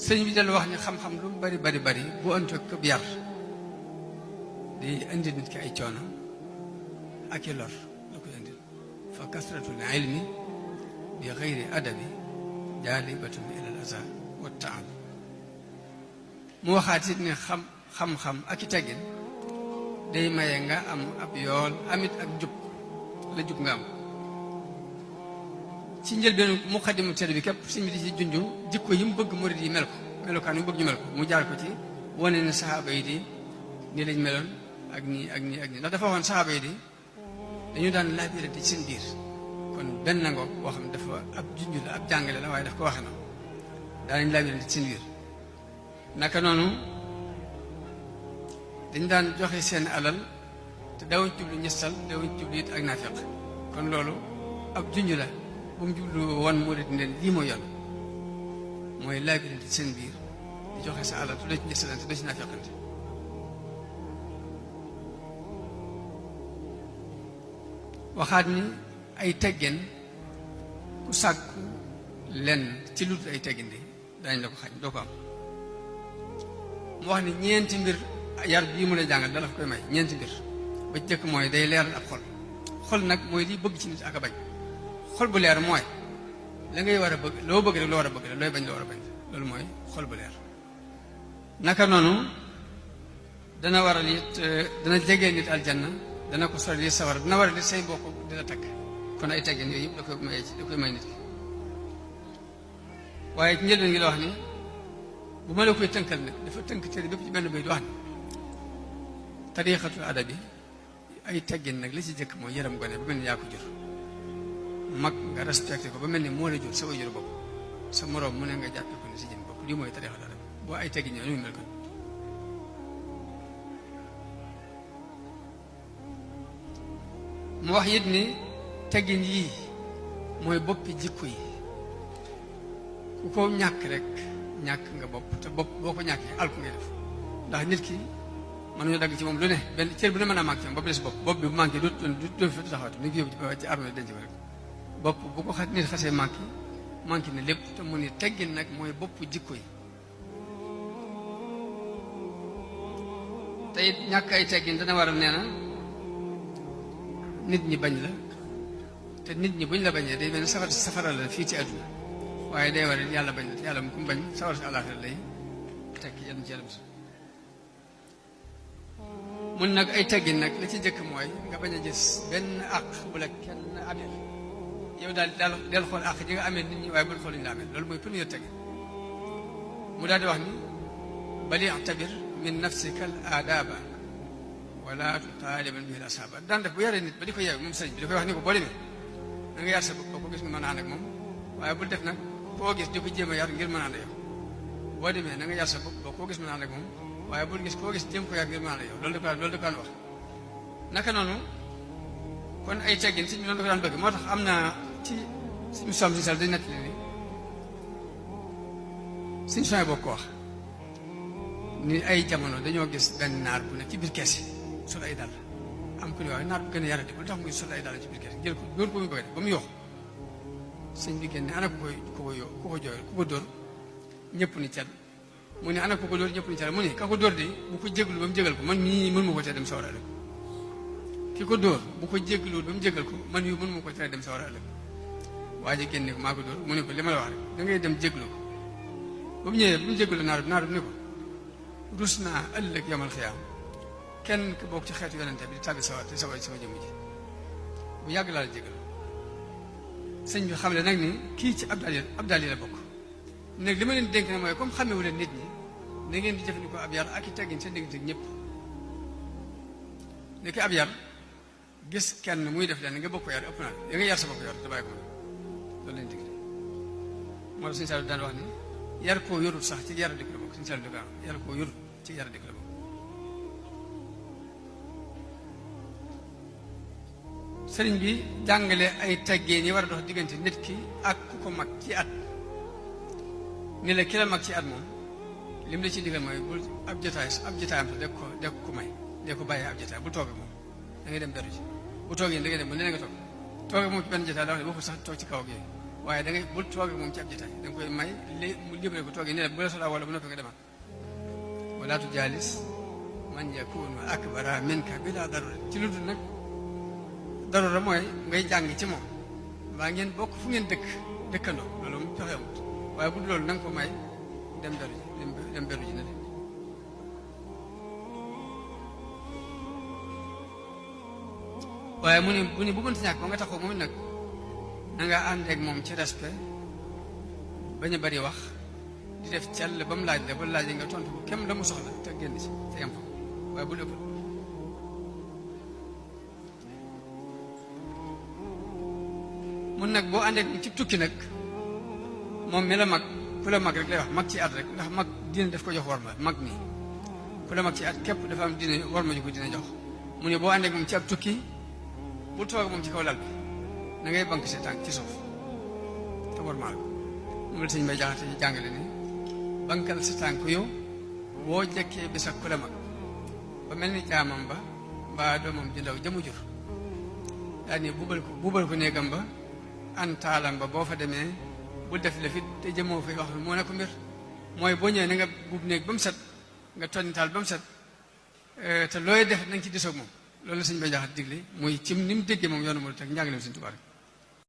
sëñ bi dal wax ni xam-xam lu bari bari bari bu ënt ak yar di indi nit ki ay coono ak i lor la koy indil fa kasratul ilmi bi xayri adabi jaalibatun ila al aza wa taab mu waxaat it ne xam-xam ak i teggin day maye nga am ab yool amit ak jub la jub nga am ci njëlbeenu muqaddimu tedd bi képp sëñ bi di ci junju jikko yi mu bëgg murid yi mel ko melokaan yi mu bëgg ñu mel ko mu jaar ko ci wane ne saxaaba yi di nii lañ meloon ak nii ak nii ak nii ndax dafa waxoon saxaaba yi di dañu daan laabirante ci seen biir kon benn ngoog boo xam ne dafa ab junju la ab jàngale la waaye daf ko waxe noonu daanañ laabirante ci seen biir naka noonu dañ daan joxe seen alal te dawuñ jublu ñestal dawuñ jublu it ak naafeq kon loolu ab junju la bu mu jublu woon murid ne lii mooy yoon mooy laabirante ci seen biir di joxe sa alal te doo ci ñestalante doo ci naafeqante waxaat ni ay teggin ku sàkku lenn ci lu ay teggin di dañ la ko xañ doo ko am mu wax ni ñeenti mbir yar bii mu lay jàngal dala fa koy may ñeenti mbir ba ci jëkk mooy day leeral ab xol xol nag mooy liy bëgg ci nit ak a bañ xol bu leer mooy la ngay war a bëgg loo bëgg rek loo war a bëgg la looy bañ loo war a bañ loolu mooy xol bu leer naka noonu dana waral it dana jegee nit aljanna dana ko sori li sawar dina waral it say mbokk dina takk kon ay teggin yooyu yëpp da koy may da koy may nit ki waaye ci njëlbeen gi la wax ni bu ma la koy tënkal nag dafa tënk téere bépp ci benn bay di wax ni tariixatul adabi ay teggin nag li ci jëkk mooy yërëm gone ba mel ni yaa ko jur mag nga respecté ko ba mel ni moo la jur sa way jur bopp sa moroom mu ne nga jàppe ko ne si jëm bopp lii mooy tariixatul adabi boo ay teggin ñoo ñu mel kon mu wax it ni teggin yii mooy boppi jikko yi ku ko ñàkk rek ñàkk nga bopp te bopp boo ko ñàkkee alku ngay def ndax nit ki mën nañu dagg ci moom lu ne benn cër bu ne mën a manqué bopp des bopp bi bu manqué du fi taxawatu ni ngi yóbbu ci armée denc ko rek bopp bu ko nit xasee manqué ne lépp te mu ni teggin nag mooy bopp jikko yi te it ñàkk ay teggin dana waral nee na nit ñi bañ la te nit ñi buñ la bañee day mel ne safara la fii ci àdduna waaye day war yàlla bañ la te yàlla mu ku mu bañ sawar si àllaaxira lay tekki yenn ci yàlla bis mun nag ay teggin nag la ci jëkk mooy nga bañ a gis benn àq bu la kenn amee yow daal del xool àq ji nga amee nit ñi waaye bul xool ñu la amee loolu mooy premier teggin mu daal di wax ni bali i'tabir min nafsika al aadaba wala tutaaliban bihi al ashaaba daan def bu yaree nit ba di ko yeew moom sëriñ bi da koy wax ni ko boo demee da nga yar sa bopp boo ko gis nga mën a ànd ak moom waaye bul def nag koo gis di ko jéem a yar ngir mën a ànd ak yow boo demee na nga yar sa bopp boo koo gis mën a ànd ak moom waaye bul gis koo gis jéem ko yar ngir mën a ànd ak yow loolu da ko daan wax naka noonu kon ay teggin si ñu doon da ko daan bëgg moo tax am na ci suñu soom si sal dañ nettali ni suñu soñ boo ko wax ni ay jamono dañoo gis benn naar bu ne ci biir kees yi sol ay dàll am ku ne waaye naar bu gën a yarati bu tax muy sol ay dàll ci biir kees jël ko dóor ko muy bëgg def ba mu yoox sëñ bi génne ana ku ko dóor ñëpp ni cal mu ne ana ku ko dóor ñëpp ni cal mu ne ka ko dóor de bu ko jéglu ba mu jégal ko man mii mën ma ko tee dem sawara ëllëg ki ko dóor bu ko jéglu ba mu jégal ko man mii mën ma ko tee dem sawara ëllëg waa ji génne ko maa ko dóor mu ne ko li ma la wax rek da ngay dem jéglu ko ba mu ñëwee bu mu jéglu naar bi ne ko rus naa ëllëg yamal xiyaam kenn ku bokk ci xeetu yonente bi di tàbbi sawar te sawar sama jëmm ji bu yàgg laa la jégal sëñ bi xam le nag ni kii ci abdal yi la bokk nag li ma leen dénk ne mooy comme xamewu leen nit ñi na ngeen di jëfandikoo ab yar ak i teggin seen diggante ak ñëpp ne ki ab yar gis kenn muy def leen nga bokk ko yar ëpp naa ya nga yar sa bopp yor te bàyyi ko loolu leen dig moo tax suñu Saliou daan wax ni yar koo yorut sax ci yar dëkk la bokk suñu Saliou dëkk yar koo yorut ci yar dëkk la bokk sëriñ bi jàngale ay teggin yi war a dox diggante nit ki ak ku ko mag ci at ni la ki la mag ci at moom lim la ci digal mooy bul ab jotaayam sax de ko may de ko bàyyee ab jotaay bul toog ak moom da ngay dem beru ci bu toogee da ngay dem ba nee nga toog moom ci benn jotaay da wax ne waxul sax toog ci kaw ak yooyu waaye da ngay bul toog moom ci ab jotaay da nga koy may mu libéré ko toogee ne la bu la soxlaa wala bu noppi nga demal wala tujaalis man yakunu akbara minka bila darura ci lu dul nag darura mooy ngay jàng ci moom mbaa ngeen bokk fu ngeen dëkkandoo loolu mu pexe amut waaye bu dul loolu na nga ko may dem beru ji na de waaye mu ne bu mënta ñàkk ba nga taxaw moom nag na nga ànd ak moom ci respect bañ a bari wax di def cell ba mu laaj la ba laaj nga tontu ko kem la mu soxla te génn ci te yem fa waaye bu ëpp mun nag boo ànd ak ci tukki nag moom mi la mag ku la mag rek lay wax mag ci at rek ndax mag diine daf ko jox war ma mag nii ku la mag ci at képp dafa am diine war ma ju ko dina jox mu ne boo ànd ak moom ci ab tukki bu toog moom ci kaw lal bi na ngay bank sa tànk ci suuf te warmaal ko moom la sëñ Mbay Jaxate yi jàngale ni bankal sa tànk yow boo jekkee bis ak ku la mag ba mel ni jaamam ba mbaa doomam ju ndaw jamu jur daa ni buubal ko néegam ba antaalam ba boo fa demee bul def la fit te jëmoo fi wax moo ne ko mbir mooy boo ñëwee na nga buub néeg ba mu set nga tonni taal ba mu set te looy def na nga ci disoog moom loolu la sëñ Mbay Jaxate digle muy cim ni mu déggee moom yoonu mu teg njàngaleem Sëñ Tuubaa rek